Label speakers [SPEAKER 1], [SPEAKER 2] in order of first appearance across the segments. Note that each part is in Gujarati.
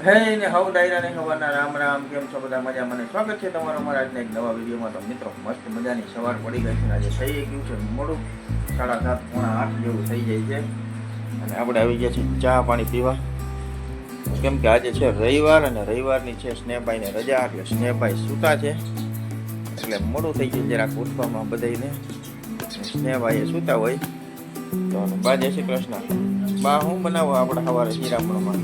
[SPEAKER 1] હે ને હવ ડાયરા ને હવાના રામ રામ, કેમ છો બધા? મજા. મને સ્વાગત છે તમારો મારા આજના એક નવા વિડીયોમાં. તો મિત્રો મસ્ત મજાની સવાર પડી ગઈ છે. આજે થઈ ગયું છે મોડું, 7:30 પોણા 8 જેવું થઈ જાય છે. અને આપણે આવી ગયા છીએ ચા પાણી પીવા, કેમ કે આજે છે રવિવાર અને રવિવારની છે સ્નેહભાઈને રજા, એટલે સ્નેહભાઈ સૂતા છે એટલે મોડું થઈ ગયું જરાક ઉઠવામાં બધાને. સ્નેહભાઈએ સૂતા હોય તો બા જય શ્રી કૃષ્ણ. બા હું બનાવો આપણે સવારે શિરામણમાં?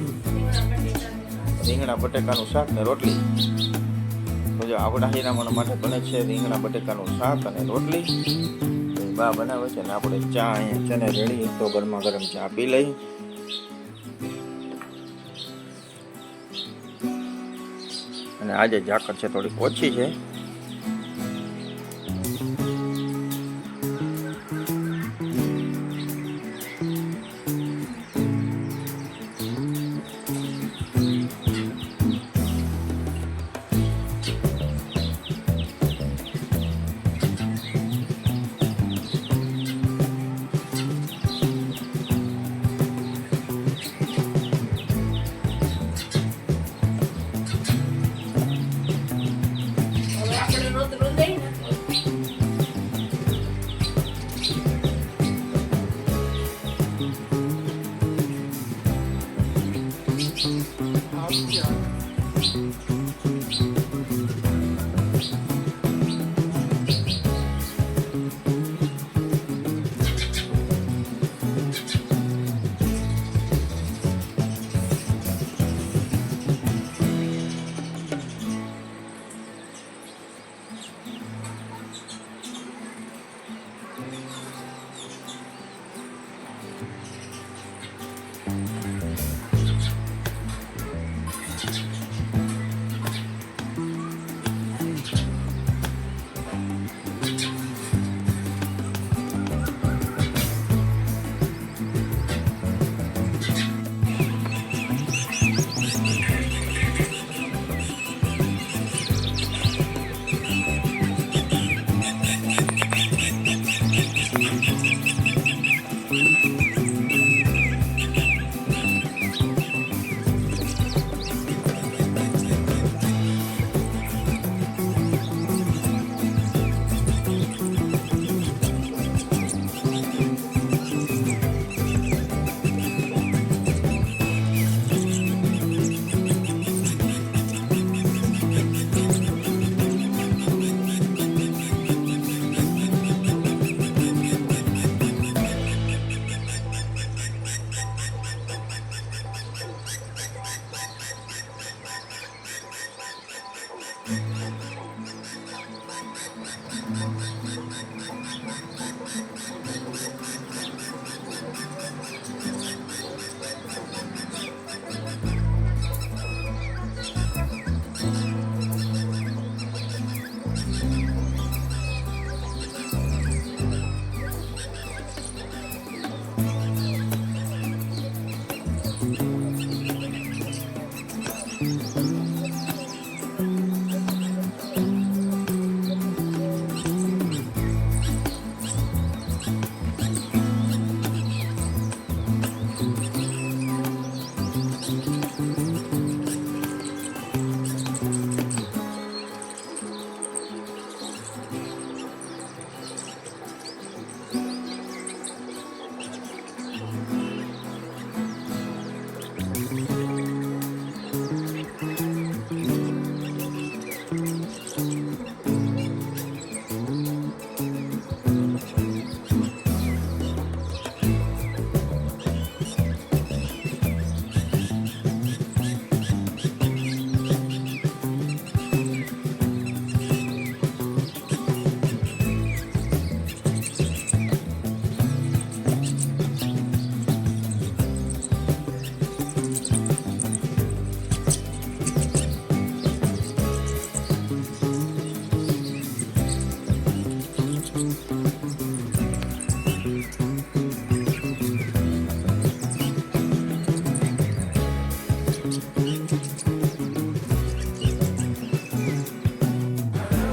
[SPEAKER 1] રીંગણા બટેકાનું શાક ને રોટલી. તો જો આપણા હીરામણ માટે બને છે રીંગણા બટેકાનું શાક અને રોટલી. બા બનાવે છે ને આપણે ચા અહીંયા છે ને રેડી, તો ગરમા ગરમ ચા પી લઈ. અને આજે ઝાકળ છે થોડીક ઓછી છે.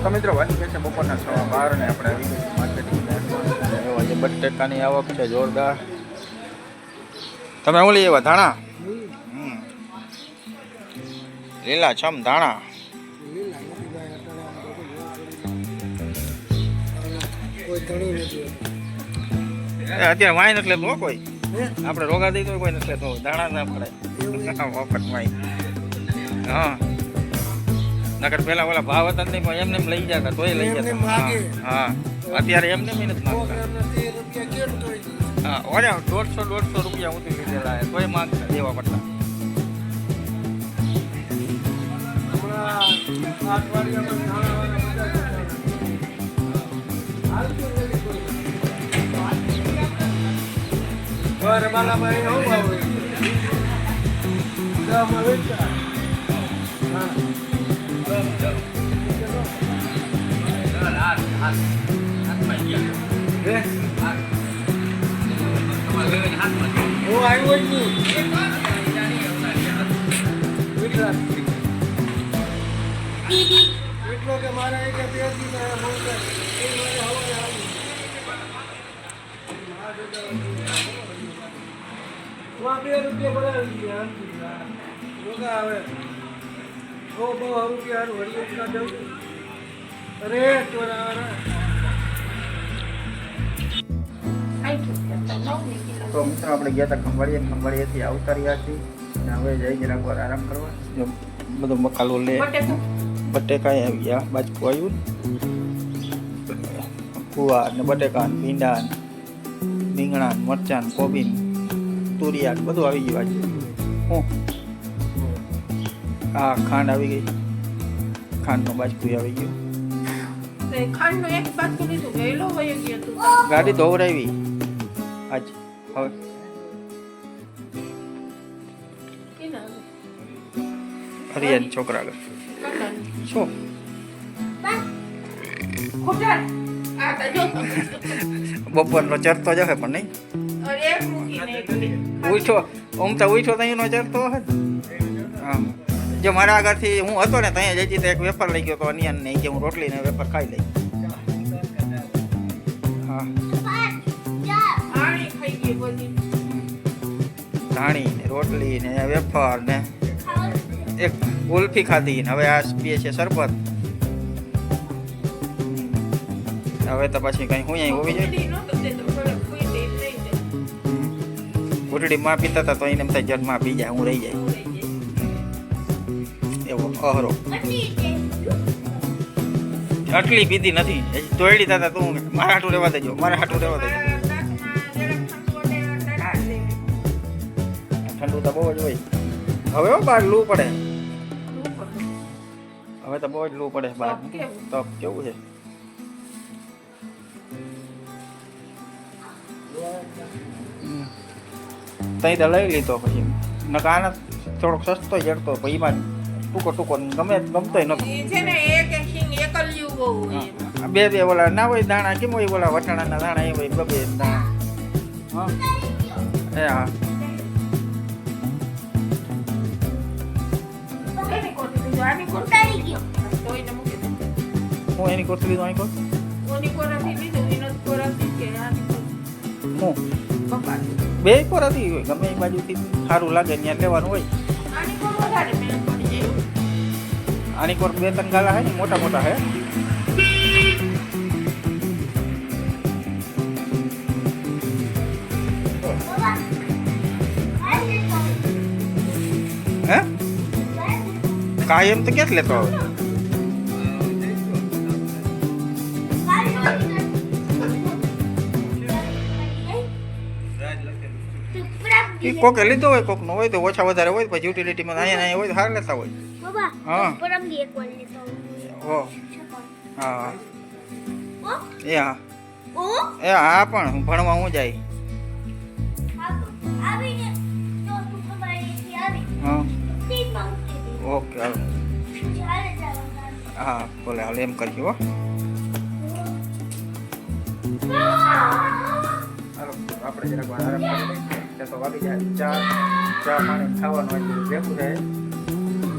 [SPEAKER 1] તો મિત્રો વાગી ગયા છે બપોરના 12:15 ને આપણે આવી ગયા માર્કેટિંગ. આજે બટેકાની આવક છે જોરદાર. તમે ઓલી એવા ધાણા લીલા છમ ધાણા
[SPEAKER 2] લીલા નથી ભાઈ અત્યારે આમ બધું બહુ કોઈ ધણી નથી
[SPEAKER 1] અત્યારે વાઈન એટલે તો કોઈ
[SPEAKER 2] હે
[SPEAKER 1] આપણે રોગા દઈ તો કોઈ નથી તો દાણા ના પડે મફત વાઈન હા નકર પેલા ઓલા ભાવ હતા ને એમને એમ લઈ જતા તોય લઈ
[SPEAKER 2] એમને
[SPEAKER 1] જતા
[SPEAKER 2] માગે.
[SPEAKER 1] હા અત્યારે એમને મહેનત માંગતા
[SPEAKER 2] ₹100 કેમ તોય
[SPEAKER 1] હા ઓરે 150 રૂપિયા ઉતરી લીધેલા તોય માંગતા દેવા પડતા
[SPEAKER 2] હમણાં 8 વાગ્યામાં નાણાવાળા બધા જતા. હાલતું નથી કોઈ. ઘર બાલાભાઈ હું ભાવ હોય? ગામમાં વેચતા. હા. હે? હું આવ્યો જ નહીં. ગુજરાત. એટલો કે મારા એક બે દી બહુ કરે. એ મને હવારે આવી. ₹2 બનાવી દીધા. રોગા આવે. બહુ રૂપિયા વળી દઉં. અરે ચોરા
[SPEAKER 1] તો મિત્રો આપણે ગયા હતા ખંભાળીએથી આવતા રહ્યા છીએ અને હવે જઈ જરાક વાર આરામ કરવા જો બધું મકાલો લે બટેકા આવી ગયા બાજકું આવ્યું કુવા ને બટેકા ને ભીંડા ને રીંગણા ને મરચાં ને કોબી ને તુરિયા ને બધું આવી ગયું આજે હું હા ખાંડ આવી ગઈ ખાંડનું બાજકું આવી ગયું ગાડી ધોવરાવી આજ હવે હરિયાન છોકરા આગળ શું બપોરનો ચરતો જશે પણ નહીં ઉઠો આમ તો ઉઠો તો એનો ચરતો હશે હા જો મારા આગળથી હું હતો ને ત્યાં જઈતી તો એક વેપાર લઈ ગયો તો અનિયન નહીં કે હું રોટલી ને વેપાર ખાઈ લઈ હા ધાણી ને રોટલી ને વેફર ને એક ગુલ્ફી ખાધી ને હવે આ પીએ છે શરબત હવે તો પછી કઈ હું અહીં હોવી જોઈએ ઉઠડી માં પીતા હતા તો એને એમ થાય જન્મમાં પી જાય હું રહી જાય એવો અહરો આટલી પીધી નથી તોયડી થતા તું મારા હાટું રહેવા દેજો ઠંડુ તો બહુ જ હોય હવે બહાર લૂ પડે હવે તો બહુ જ લૂ પડે બહાર તપ કેવું છે તઈ તો લઈ લીધો પછી નકા થોડોક સસ્તો જડતો પછી એમાં ટૂંકો ગમતોય નતો બે ઓલા ના હોય દાણા કેમ હોય ઓલા વટાણાના દાણા એ હોય બે દાણા હા એ હા હું એની કોરથી લીધું અહીં કોર બે કોરાથી હોય ગમે એ બાજુથી સારું લાગે ત્યાં લેવાનું હોય આની કોર 2-3 ગાલા હે ને મોટા હે હે કાયમ તો ક્યાં લેતો હવે કોકે લીધો હોય કોક નો હોય તો ઓછા વધારે હોય પછી યુટિલિટીમાં અહીંયા હોય તો સારા લેતા હોય હા ઓ હા એ હા પણ ભણવા હું જાય હા ઓકે હા બોલે હાલ એમ કરજો હો આપણે જરાક આરામ કરીએ તો વાગી જાય ચા પાણી ખાવાનું હોય ભેગું થાય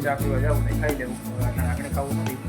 [SPEAKER 1] ચા પીવા જવું નહીં ખાઈ લેવું આપણે ખાવું નથી